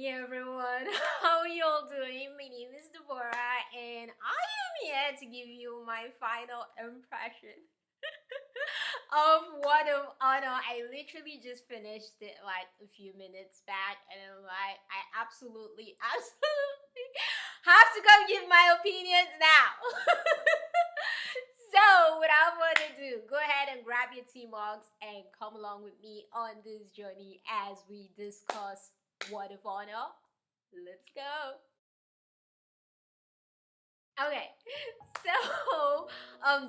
everyone, how are you all doing? My name is Deborah and I am here to give you my final impression of Word of Honor. I literally just finished it like a few minutes back and I'm like, I absolutely have to come give my opinions now. So, without further ado, go ahead and grab your tea mugs and come along with me on this journey as we discuss Word of Honor. Let's go. Okay, so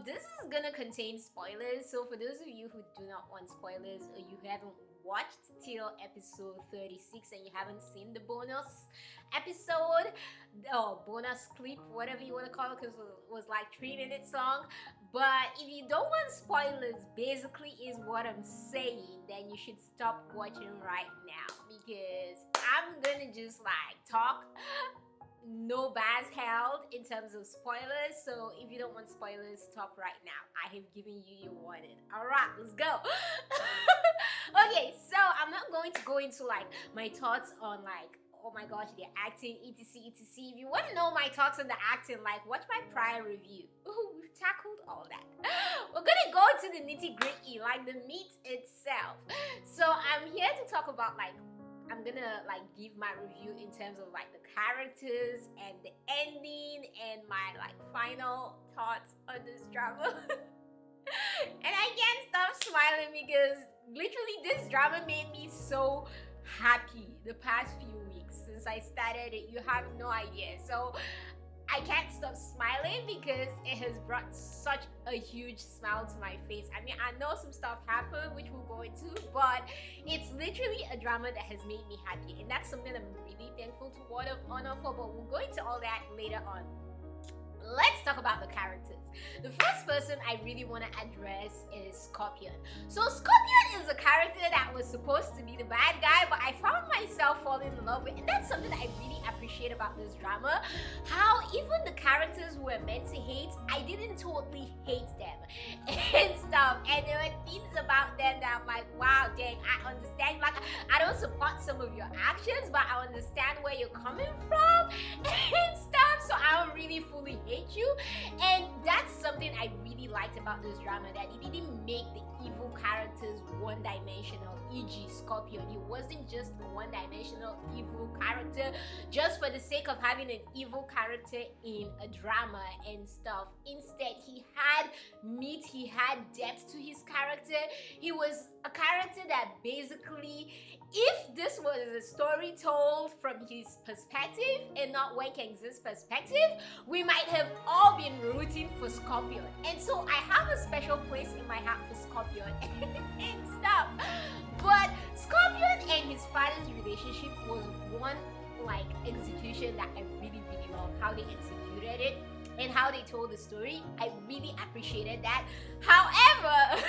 this is gonna contain spoilers. So for those of you who do not want spoilers or you haven't watched till episode 36 and you haven't seen the bonus episode or bonus clip, whatever you want to call it, because it was like 3 minutes long. But if you don't want spoilers, basically is what I'm saying, then you should stop watching right now because I'm gonna just like talk. No bars held in terms of spoilers, so if you don't want spoilers, stop right now. I have given you your warning. All right, let's go. Okay, so I'm not going to go into like my thoughts on like, oh my gosh, they're acting, etc, etc. If you want to know my thoughts on the acting, like watch my prior review. Ooh, we've tackled all that. We're gonna go to the nitty gritty, like the meat itself. So I'm here to talk about like, I'm gonna like give my review in terms of like the characters and the ending and my like final thoughts on this drama. And I can't stop smiling because literally this drama made me so happy the past few weeks since I started it. You have no idea. So I can't stop smiling because it has brought such a huge smile to my face. I mean, I know some stuff happened, which we'll go into, but it's literally a drama that has made me happy. And that's something I'm really thankful to Word of Honor for, but we'll go into all that later on. Let's talk about the characters. The first person I really want to address is Scorpion. So Scorpion is a character that was supposed to be the bad guy, but I found myself falling in love with, and that's something that I really appreciate about this drama. How even the characters who were meant to hate, I didn't totally hate them and stuff. And there were things about them that I'm like, wow, dang, I understand. Like, I don't support some of your actions, but I understand where you're coming from and stuff. So I don't really fully hate you. And that's something I really liked about this drama, that it didn't make the evil characters one-dimensional, e.g. Scorpion. He wasn't just a one-dimensional evil character just for the sake of having an evil character in a drama and stuff. Instead, he had meat, he had depth to his character. He was a character that basically, if this was a story told from his perspective and not Wei Keng's perspective, we might have all been rooting for Scorpion. And so I have a special place in my heart for Scorpion and stuff. But Scorpion and his father's relationship was one like execution that I really, really love. How they executed it and how they told the story. I really appreciated that. However,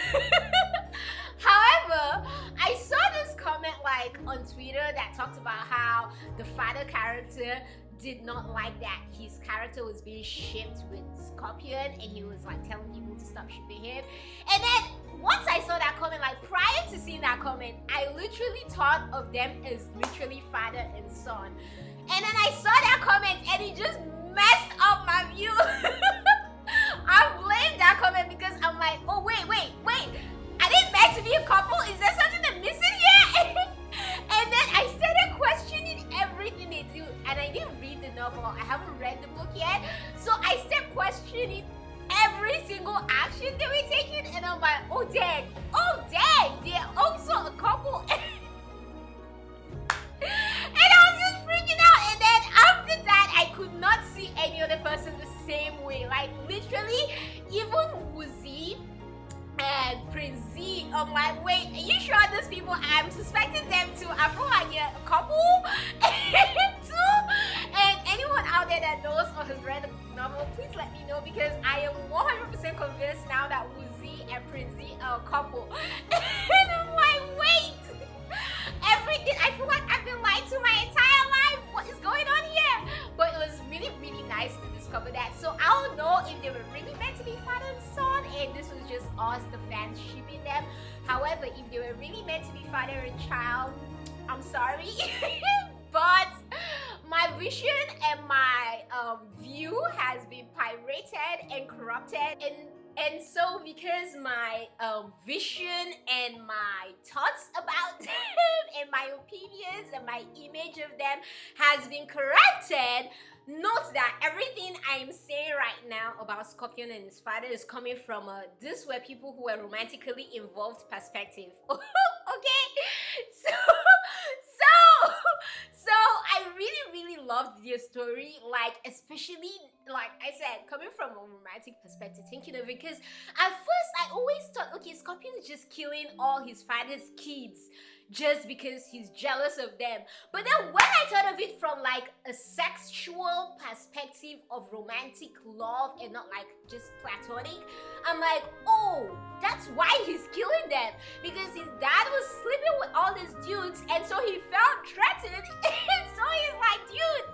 I saw this comment like on Twitter that talked about how the father character did not like that his character was being shipped with Scorpion, and he was like telling people to stop shipping him. And then once I saw that comment, like prior to seeing that comment, I literally thought of them as literally father and son. And then I saw that comment and it just messed up my view. I blame that comment because I'm like, oh wait, are they meant to be a couple? Is there something I'm missing here? And then I started questioning everything they do, and I didn't read the novel. I haven't read the book yet, so I started questioning every single action they were taking, and I'm like, oh dang, they're also a couple. And I was just freaking out. And then after that, I could not see any other person the same way. Like literally, even Wuzi and Prince Z, I'm like, wait, are you sure these people, I'm suspecting them too? I feel like they're a couple too. And anyone out there that knows or has read the novel, please let me know, because I am 100% convinced now that Wuzi and Prince Z are a couple. And I'm like, wait, everything, I feel like I've been lied to my entire life. What is going on here? But it was really, really nice to discover that. So I don't know if they were really meant to be father and son, and this was just us, the fans, shipping them. However, if they were really meant to be father and child, I'm sorry. But vision and my view has been pirated and corrupted, and so because my vision and my thoughts about them and my opinions and my image of them has been corrupted, note that everything I'm saying right now about Scorpion and his father is coming from this were people who were romantically involved perspective. Okay, so I really loved their story, like especially like I said, coming from a romantic perspective, thinking of it, because at first I always thought, okay, Scorpion is just killing all his father's kids just because he's jealous of them. But then when I thought of it from like a sexual perspective of romantic love and not like just platonic, I'm like, oh, that's why he's killing them, because his dad was sleeping with all these dudes, and so he felt threatened, and so he's like, dude,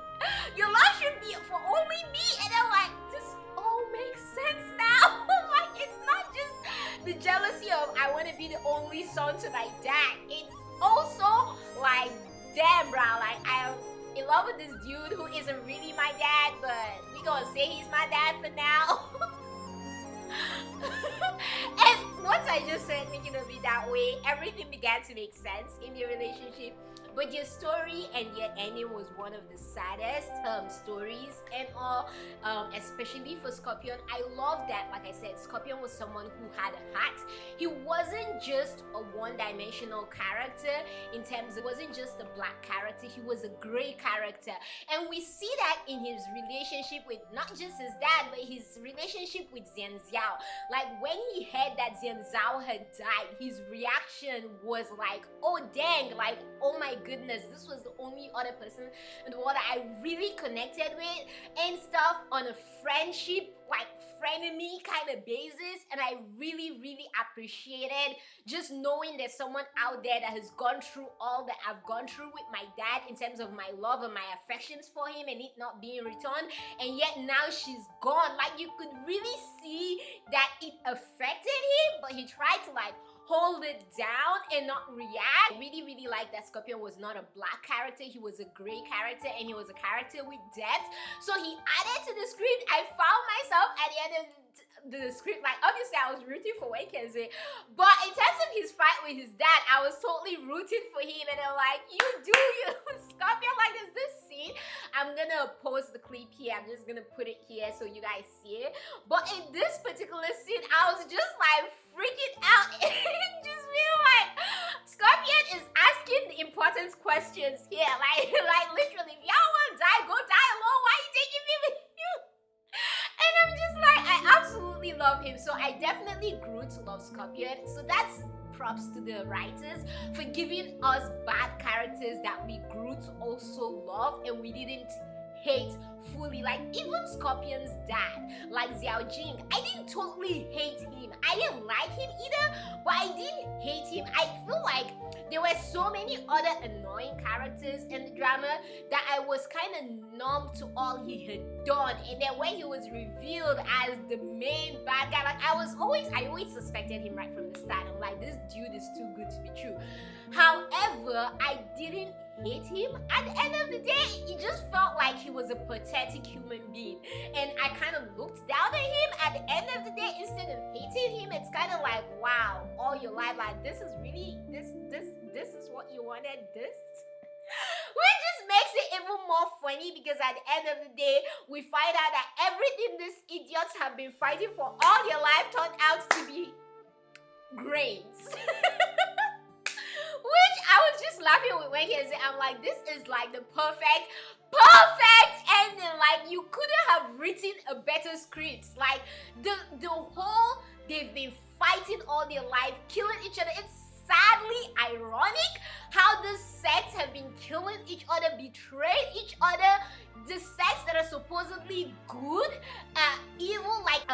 your love should be for only me. And I'm like, this all makes sense now. Like, it's not just the jealousy of I want to be the only son to my dad. It's also like, damn, bro, like I'm in love with this dude who isn't really my dad, but we gonna say he's my dad for now. And once I just started thinking of it that way, everything began to make sense in the relationship. But your story and your ending was one of the saddest stories and all, especially for Scorpion. I love that, like I said, Scorpion was someone who had a heart. He wasn't just a one-dimensional character in terms of, wasn't just a black character, he was a gray character. And we see that in his relationship with not just his dad, but his relationship with Xiao. Like when he heard that Xiao had died, his reaction was like, oh dang, like, oh my goodness, this was the only other person in the world that I really connected with and stuff on a friendship, like frenemy kind of basis. And I really appreciated just knowing there's someone out there that has gone through all that I've gone through with my dad in terms of my love and my affections for him and it not being returned, and yet now she's gone. Like you could really see that it affected him, but he tried to like hold it down and not react. I really like that Scorpion was not a black character, he was a gray character, and he was a character with depth. So he added to the script. I found myself at the end of the script, like obviously I was rooting for Wakenzi, but in terms of his fight with his dad, I was totally rooting for him, and I'm like, you Scorpion, like there's this scene, I'm gonna post the clip here, I'm just gonna put it here so you guys see it, but in this particular scene, I was just like freaking out and just feel like Scorpion is asking the important questions here, like literally, if y'all wanna die, go die alone, why are you taking me with you? And I'm just like, I absolutely love him. So I definitely grew to love Scorpion. So that's props to the writers for giving us bad characters that we grew to also love and we didn't hate fully. Like even Scorpion's dad, like Xiao Jing, I didn't totally hate him. I didn't like him either, but I didn't hate him. I feel like there were so many other annoying characters in the drama that I was kind of numb to all he had done. And then when he was revealed as the main bad guy, like I always suspected him right from the start. I'm like, this dude is too good to be true. However, I didn't hate him. At the end of the day, it just felt like he was a pathetic human being, and I kind of looked down at him. At the end of the day, instead of hating him, it's kind of like, wow, all your life, like this is really this is what you wanted, this. Which just makes it even more funny because at the end of the day, we find out that everything these idiots have been fighting for all their life turned out to be grains. Which I was just laughing with when he said, I'm like, this is like the perfect ending. Like you couldn't have written a better script. Like the whole, they've been fighting all their life, killing each other. It's sadly ironic how the sects have been killing each other, betrayed each other. The sects that are supposedly good, evil, like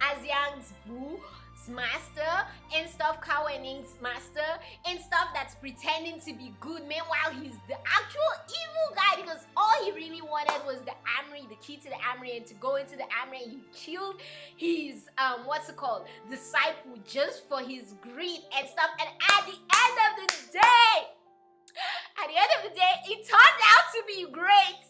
Asiang's Boo master and stuff, Kao and Ning's master and stuff, that's pretending to be good. Meanwhile, he's the actual evil guy because all he really wanted was the armory, the key to the armory, and to go into the armory. And he killed his disciple just for his greed and stuff. And at the end of the day, it turned out to be great.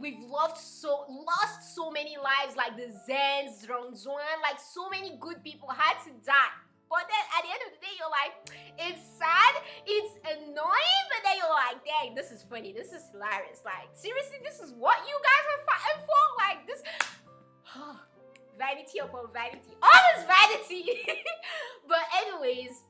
we've lost so many lives, like the Zens, Rongzuan, like so many good people had to die. But then at the end of the day, you're like, it's sad, it's annoying, but then you're like, dang, this is funny, this is hilarious. Like, seriously, this is what you guys are fighting for? Like, this... vanity upon vanity. All this vanity! But anyways,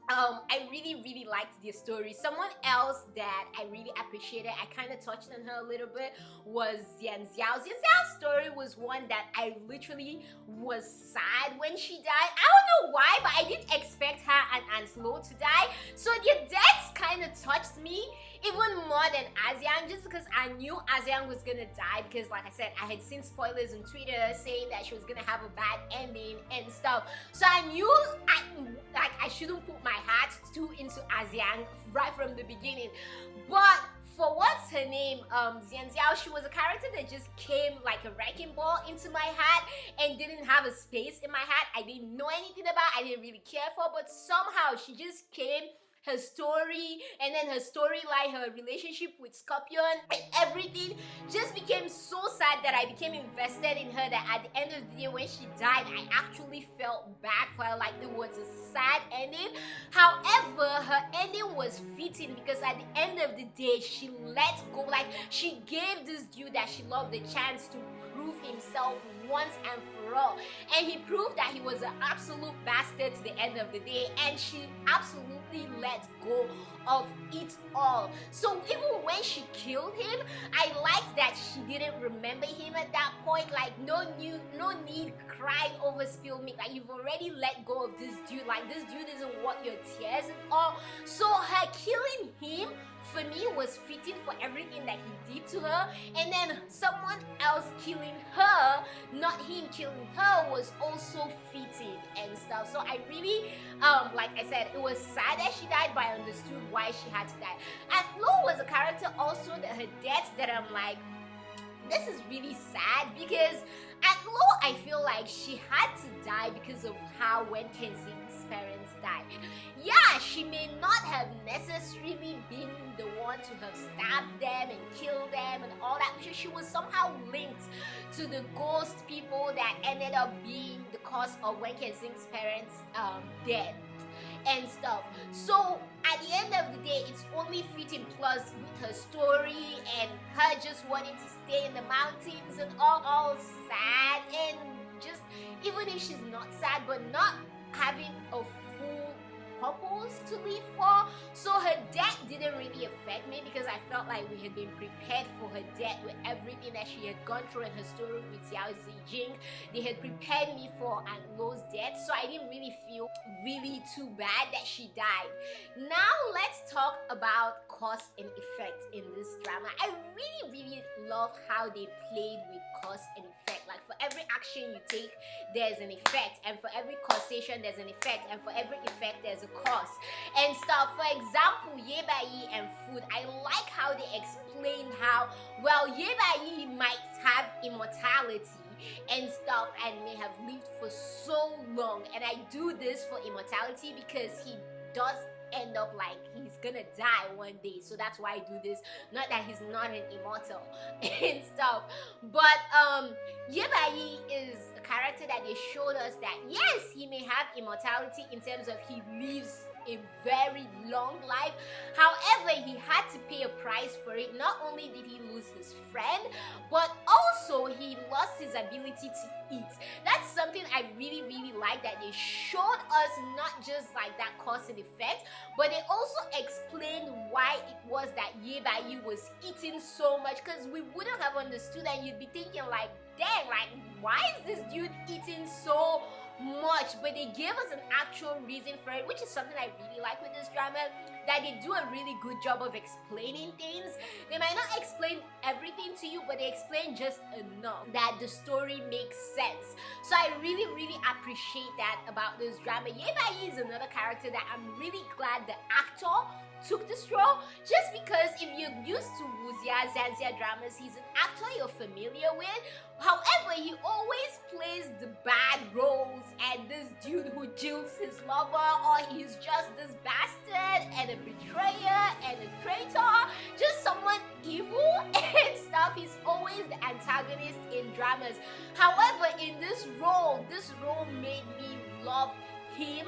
I really liked their story. Someone else that I really appreciated, I kind of touched on her a little bit, was Xiao. Xiao's story was one that I literally was sad when she died. I don't know why, but I didn't expect her and Anslo to die. So their deaths kind of touched me even more than Asiang, just because I knew Asiang was gonna die, because like I said, I had seen spoilers on Twitter saying that she was gonna have a bad ending and stuff. So I knew I shouldn't put my heart too into Asiang right from the beginning. But for what's her name, Xiao, she was a character that just came like a wrecking ball into my heart and didn't have a space in my heart. I didn't know anything about, I didn't really care for, but somehow she just came. Her story, and then her storyline, her relationship with Scorpion, and everything just became so sad that I became invested in her, that at the end of the day when she died, I actually felt bad for her, like it was a sad ending. However, her ending was fitting, because at the end of the day, she let go, like she gave this dude that she loved the chance to prove himself once and for all, and he proved that he was an absolute bastard to the end of the day, and she absolutely let go of it all. So even when she killed him, I liked that she didn't remember him at that point. Like no need crying over spilled milk. Like you've already let go of this dude. Like this dude isn't worth your tears at all. So her killing him for me was fitting for everything that he did to her, and then someone else killing her, not him killing her, was also fitting and stuff. So I really like I said, it was sad that she died, but I understood why she had to die. And Lo was a character also that her death that I'm like, this is really sad, because at Lo I feel like she had to die because of how Wen Kenzing's parents died. Yeah, she may not have necessarily been the one to have stabbed them and killed them and all that, because she was somehow linked to the ghost people that ended up being the cause of Wen Kenzing's parents' death and stuff. So at the end of the day, it's only fitting, plus with her story and her just wanting to stay in the mountains and all sad, and just even if she's not sad, but not having a full purpose to live for. So her death didn't really affect me, because I felt like we had been prepared for her death with everything that she had gone through in her story with Xiao Zijing. They had prepared me for Aunt Lo's death, so I didn't really feel really too bad that she died. Now let's talk about cause and effect in this drama. I really love how they played with cause and effect. Like for every action you take, there's an effect, and for every causation there's an effect, and for every effect there's a cause and stuff. For example, Ye Bai and food, I like how they explained how, well, Ye Bai might have immortality and stuff and may have lived for so long, and I do this for immortality because he does end up like he's gonna die one day, so that's why I do this. Not that he's not an immortal and stuff, but Ye Bai is a character that they showed us that yes, he may have immortality in terms of he lives a very long life. However, he had to pay a price for it. Not only did he lose his friend, but also he lost his ability to eat. That's something I really like, that they showed us not just like that cause and effect, but they also explained why it was that Ye Bai was eating so much, because we wouldn't have understood, and you'd be thinking like, dang, like why is this dude eating so much? But they gave us an actual reason for it, which is something I really like with this drama, that they do a really good job of explaining things. They might not explain everything to you, but they explain just enough that the story makes sense. So I really appreciate that about this drama. Ye Bai is another character that I'm really glad the actor took this role, just because if you're used to Wuxia Zanxia dramas, he's an actor you're familiar with. However, he always plays the bad roles, and this dude who jilts his lover, or he's just this bastard and a betrayer and a traitor, just someone evil and stuff. He's always always the antagonist in dramas. However, in this role made me love him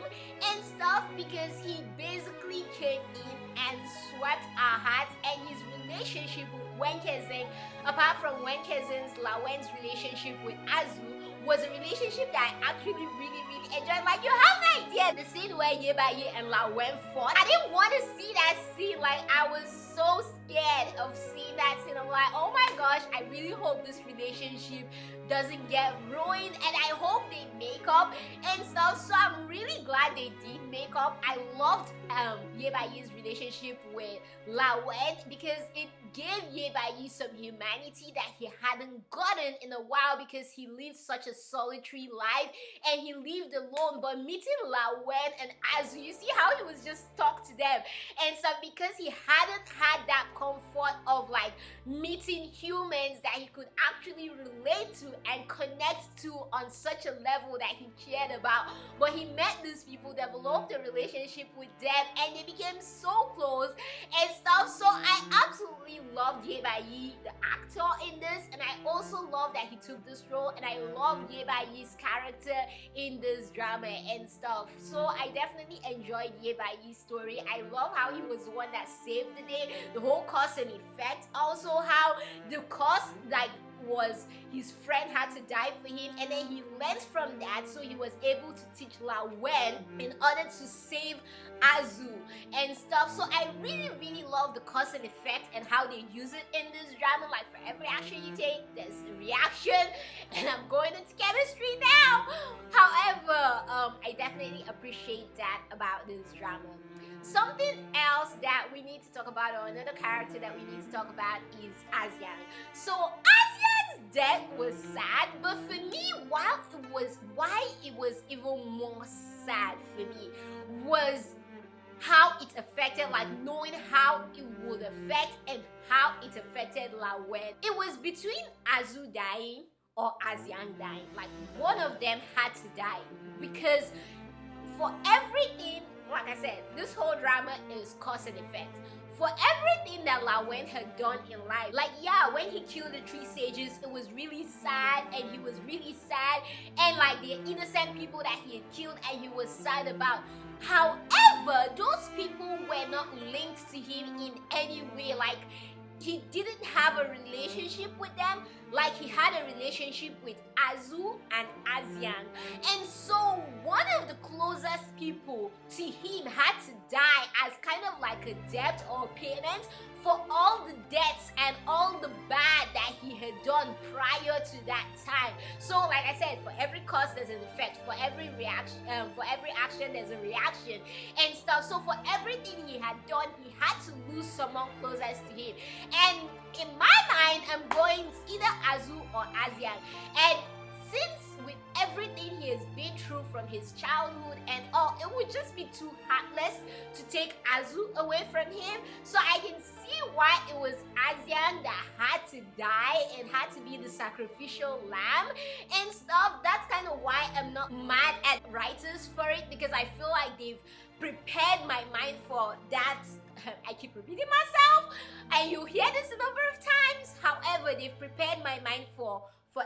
and stuff because he basically came in and swept our hearts, and his relationship with Wenkezin, apart from Wenkezin's Lawen's relationship with Azu, was a relationship that I actually really enjoyed. Like, you have an idea the scene where Yebaye and Lawen fought. I didn't want to see that scene. Like, I was so scared of seeing that scene. I'm like, oh my gosh, I really hope this relationship doesn't get ruined, and I hope they make up and stuff. So I'm really glad they did make up. I loved Yebaye's relationship with Lawen because it gave Yebaye some humanity that he hadn't gotten in a while, because he lived such a solitary life and he lived alone. But meeting Lawen and Azu, you see how he was just talk to them and stuff, because he hadn't had that comfort of like meeting humans that he could actually relate to and connect to on such a level that he cared about. But he met these people, developed a relationship with them, and they became so close and stuff. So I absolutely loved Yebaye, the actor, in this, and I also love that he took this role, and I love Yebaye's character in this drama and stuff. So I definitely enjoyed Yebaye's story. I love how he was the one that saved the day, the whole cause and effect. Also how the cause like was his friend had to die for him, and then he learned from that, so he was able to teach Lawen in order to save Azu and stuff. So I really love the cause and effect and how they use it in this drama. Like, for every action you take, there's a reaction, and I'm going into chemistry now. However, I definitely appreciate that about this drama. Something else that we need to talk about, or another character that we need to talk about, is Asian. So Asian's death was sad, but for me, why it was even more sad for me was how it affected, like knowing how it would affect and how it affected Lawen. It was between Azu dying or Asian dying. Like, one of them had to die, because for everything, like I said, this whole drama is cause and effect. For everything that Lawen had done in life, like, yeah, when he killed the 3 sages, it was really sad, and he was really sad, and like the innocent people that he had killed, and he was sad about. However, those people were not linked to him in any way. Like, he didn't have a relationship with them like he had a relationship with Azu and Asian. And so one of the closest people to him had to die as kind of like a debt or payment for all the debts and all the bad that he had done prior to that time. So like I said, for every cause there's an effect, for every reaction, for every action there's a reaction and stuff. So for everything he had done, he had to lose someone closest to him. And in my mind, I'm going either Azu or Asian. And since with everything he has been through from his childhood and all, it would just be too heartless to take Azu away from him. So I can see why it was Asian that had to die and had to be the sacrificial lamb and stuff. That's kind of why I'm not mad at writers for it, because I feel like they've prepared my mind for that. I keep repeating myself, and you hear this a number of times. However, they've prepared my mind for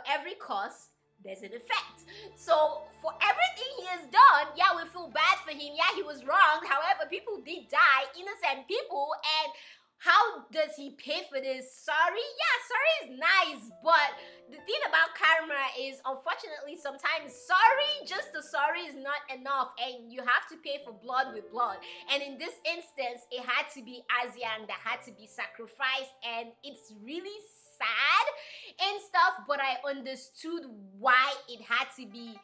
every cause there's an effect. So for everything he has done, yeah, we feel bad for him. Yeah, he was wrong. However, people did die, innocent people, and how does he pay for this? Sorry? Yeah, sorry is nice, but the thing about karma is, unfortunately, sometimes just a sorry is not enough, and you have to pay for blood with blood. And in this instance, it had to be Asian that had to be sacrificed, and it's really sad and stuff, but I understood why it had to be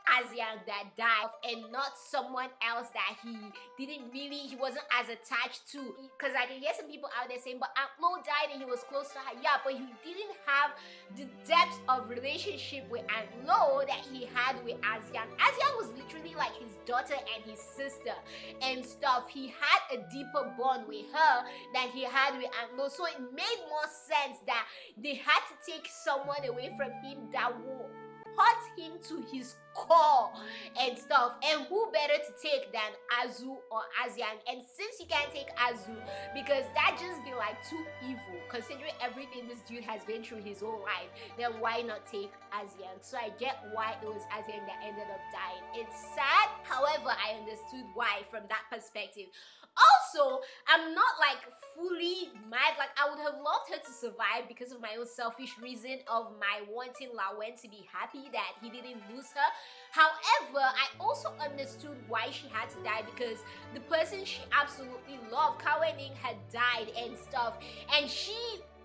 Asian that died and not someone else that he wasn't as attached to. Because I can hear some people out there saying, but Aunt died and he was close to her. Yeah, but he didn't have the depth of relationship with Aunt Lo that he had with Asian. Asian was literally like his daughter and his sister and stuff. He had a deeper bond with her than he had with Aunt Lo. So it made more sense that they had to take someone away from him that would hurt him to his core and stuff. And who better to take than Azu or Aziang? And since you can't take Azu, because that just be like too evil, considering everything this dude has been through his whole life, then why not take Aziang? So I get why it was Aziang that ended up dying. It's sad, however, I understood why from that perspective. Also, I'm not like fully mad. Like, I would have loved her to survive because of my own selfish reason of my wanting Lawen to be happy that he didn't lose her. However, I also understood why she had to die, because the person she absolutely loved, Kawening, had died and stuff, and she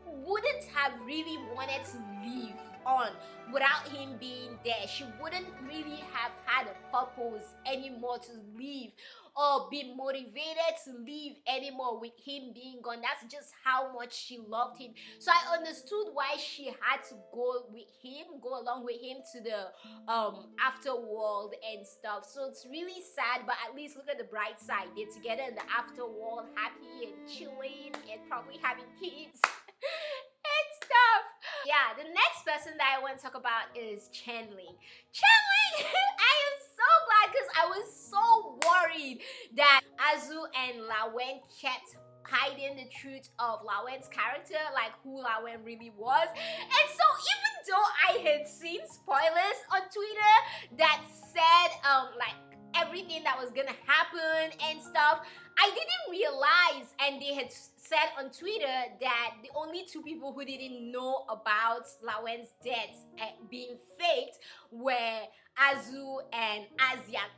wouldn't have really wanted to leave on without him being there. She wouldn't really have had a purpose anymore to leave, or be motivated to leave anymore with him being gone. That's just how much she loved him. So I understood why she had to go with him, go along with him to the afterworld and stuff. So it's really sad, but at least look at the bright side. They're together in the afterworld, happy and chilling and probably having kids and stuff. Yeah, the next person that I want to talk about is Shan Ling. Shan Ling! I am so glad, because I was so worried that Azu and Lawen kept hiding the truth of Lawen's character, like who Lawen really was. And so even though I had seen spoilers on Twitter that said like everything that was gonna happen and stuff, I didn't realize, and they had said on Twitter that the only two people who didn't know about Lawen's death being faked were Azu and Aziang.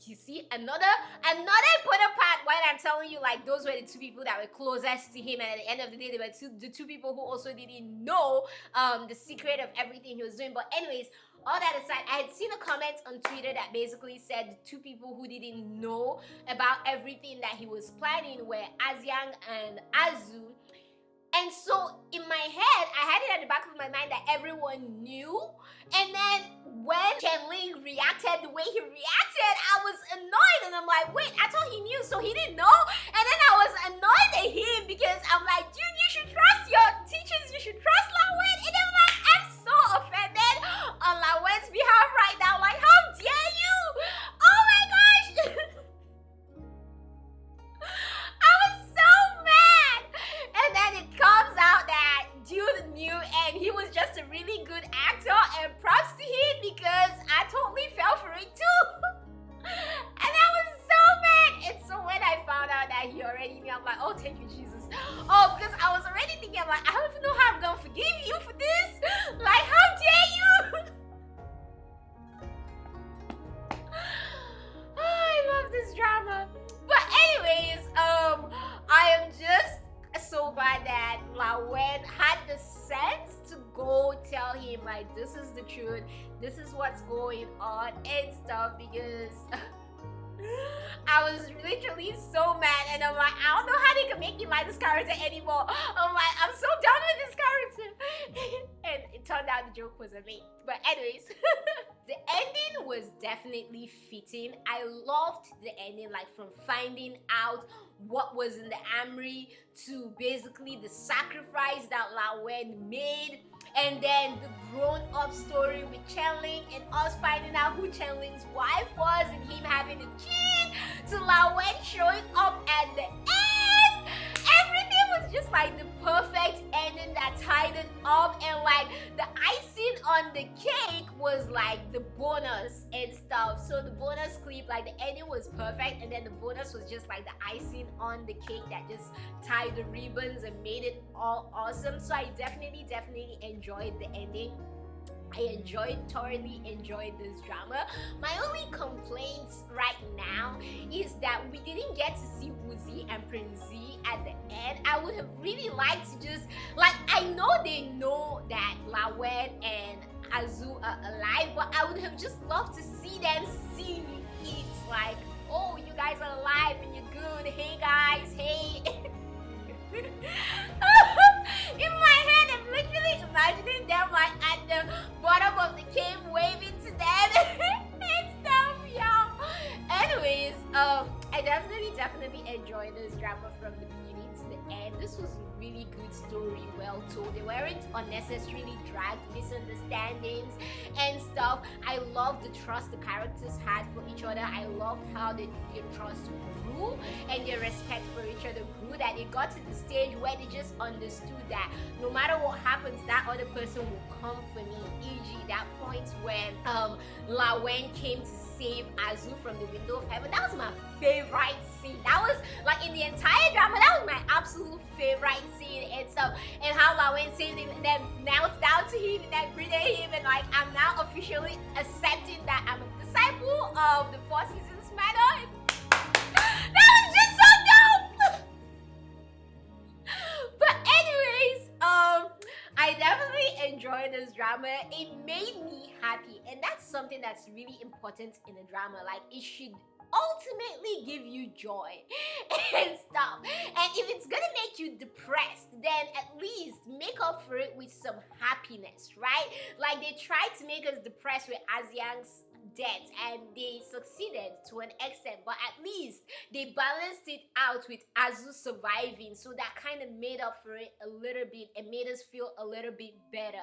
You see, another important part when I'm telling you, like, those were the two people that were closest to him, and at the end of the day, they were the two people who also didn't know the secret of everything he was doing. But anyways, all that aside, I had seen a comment on Twitter that basically said the two people who didn't know about everything that he was planning were Aziang and Azu. And so in my head, I had it at the back of my mind that everyone knew. And then when Shan Ling reacted the way he reacted, I was annoyed, and I'm like, wait, I thought he knew, so he didn't know? And then I was annoyed at him, because I'm like, dude, you should trust your teachers, you should trust Lawen. And I'm like, I'm so offended on Lawen's behalf right now. Like, how dare you? Oh my gosh! I was so mad. And then it comes out that dude knew, and he was just a really good actor, and props to him, because I totally fell for it too. And I was so mad. And so when I found out that he already knew, I'm like, oh, thank you, Jesus. Oh, because I was already thinking, I'm like, I don't even know how I'm gonna forgive you for this. Like, how dare you? Oh, I love this drama. But anyways, I am just so glad that Lawen had the sense to go tell him, like, this is the truth, this is what's going on and stuff, because I was literally so mad, and I'm like, I don't know how they can make me like this character anymore. I'm like, I'm so done with this character. And it turned out the joke was a me. But anyways, the ending was definitely fitting. I loved the ending, like from finding out what was in the armory to basically the sacrifice that Lawen made, and then the grown-up story with Shan Ling and us finding out who Shan Ling's wife was and him having a kid, to Lawen showing up at the end. Everything was just like the perfect ending that tied it up, and like the icing on the cake was like the bonus and stuff. So the bonus clip, like the ending was perfect, and then the bonus was just like the icing on the cake that just tied the ribbons and made it all awesome. So I definitely enjoyed the ending. I thoroughly enjoyed this drama. My only complaints right now is that we didn't get to see Woozi and Prince Z at the end. I would have really liked to just, like, I know they know that Lawen and Azu are alive, but I would have just loved to see them see it. Like, oh, you guys are alive and you're good. Hey guys, hey. In my head, I'm literally imagining them like at the bottom of the cave waving to them and stuff, y'all. Anyways, I definitely enjoyed this drama from the beginning to the end. This was really good story, well told. They weren't unnecessarily dragged misunderstandings and stuff. I loved the trust the characters had for each other. I loved how their trust grew and their respect for each other grew, that they got to the stage where they just understood that no matter what happens, that other person will come for me. E.g., that point when La Wen came to save Azu from the window of heaven. That was my favorite scene. That was like in the entire drama, that was my absolute favorite scene and stuff. And how La Wen saved him and then knelt down to him and then greeted him, and like, I'm now officially accepting that I'm a disciple of the Four Seasons Manor. That was just so dope. But anyways, I definitely enjoyed this drama. It made me happy, and that's something that's really important in a drama. Like, it should ultimately give you joy and stuff. And if it's gonna make you depressed, then at least make up for it with some happiness, right? Like, they tried to make us depressed with Aziang's death, and they succeeded to an extent, but at least they balanced it out with Azu surviving, so that kind of made up for it a little bit and made us feel a little bit better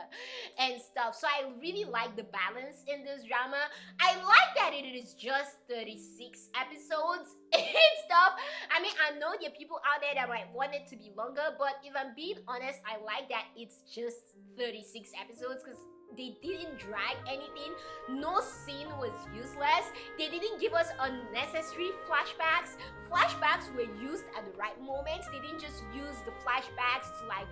and stuff. So I really like the balance in this drama. I like that it is just 36 episodes and stuff. I mean, I know there are people out there that might want it to be longer, but if I'm being honest, I like that it's just 36 episodes because they didn't drag anything. No scene was useless. They didn't give us unnecessary flashbacks. Flashbacks were used at the right moments. They didn't just use the flashbacks to like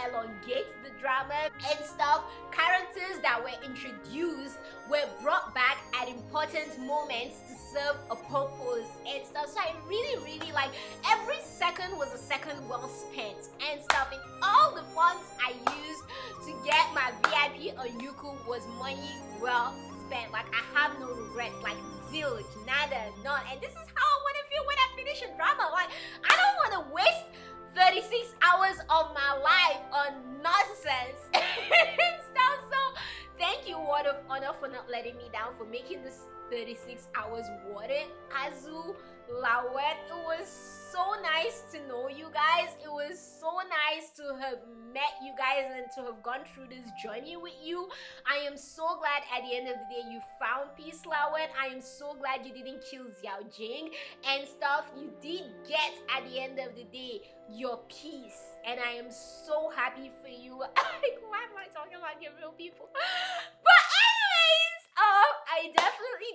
elongate the drama and stuff. Characters that were introduced were brought back at important moments to serve a purpose and stuff. So I really, really like every second was a second well spent and stuff. And all the funds I used to get my VIP on Youku was money well spent. Like, I have no regrets, like zilch, nada, none. And this is how I want to feel when I finish a drama. Like, I don't want to waste 36 hours of my life on nonsense and stuff. So thank you, Word of Honor, for not letting me down, for making this 36 hours worth it. Azu, La Wen, it was so nice to know you guys. It was so nice to have met you guys and to have gone through this journey with you. I am so glad at the end of the day you found peace, La Wen. I am so glad you didn't kill Xiao Jing and stuff. You did get, at the end of the day, your peace, and I am so happy for you. Like, why am I talking about your real people? But anyways, I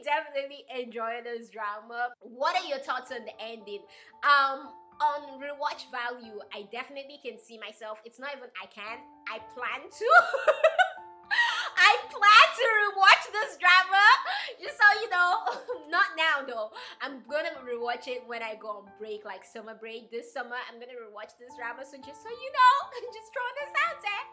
definitely enjoyed this drama. What are your thoughts on the ending? On rewatch value, I definitely can see myself. It's not even I plan to. I plan to rewatch this drama, just so you know. Not now though. I'm gonna rewatch it when I go on break, like summer break. This summer, I'm gonna rewatch this drama. So just so you know, just throwing this out there.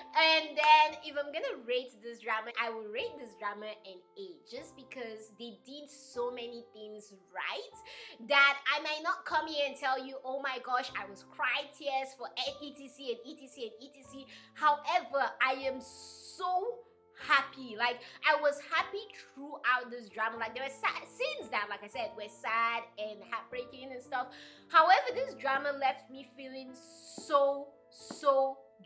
And then if I'm gonna rate this drama, I will rate this drama an A, just because they did so many things right that I might not come here and tell you, oh my gosh, I was crying tears for etc and etc and etc. However, I am so happy. Like, I was happy throughout this drama. Like, there were sad scenes that, like I said, were sad and heartbreaking and stuff. However, this drama left me feeling so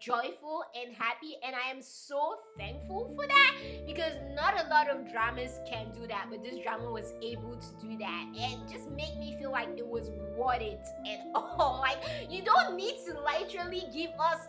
joyful and happy, and I am so thankful for that, because not a lot of dramas can do that, but this drama was able to do that and just make me feel like it was worth it and all. Like, you don't need to literally give us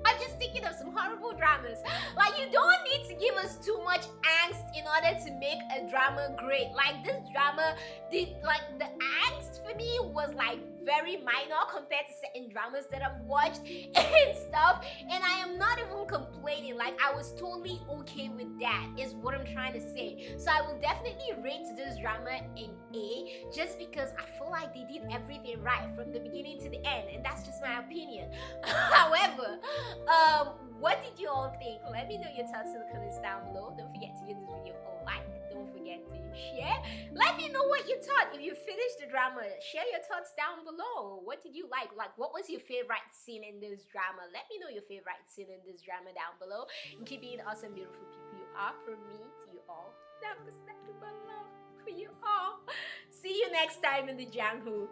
I'm just thinking of some horrible dramas. Like, you don't need to give us too much angst in order to make a drama great. Like, this drama did, like, the angst for me was like very minor compared to certain dramas that I've watched and stuff, and I am not even complaining. Like, I was totally okay with that, is what I'm trying to say. So I will definitely rate this drama an A, just because I feel like they did everything right from the beginning to the end, and that's just my opinion. However, what did you all think? Let me know your thoughts in the comments down below. Don't forget to give this video a like. Don't forget to share. Let me know what you thought. If you finished the drama, share your thoughts down below. What did you like? Like, what was your favorite scene in this drama? Let me know your favorite scene in this drama down below. And keep being awesome, beautiful people you are. From me to you all, that was nothing but love for you all. See you next time in the Jianghu.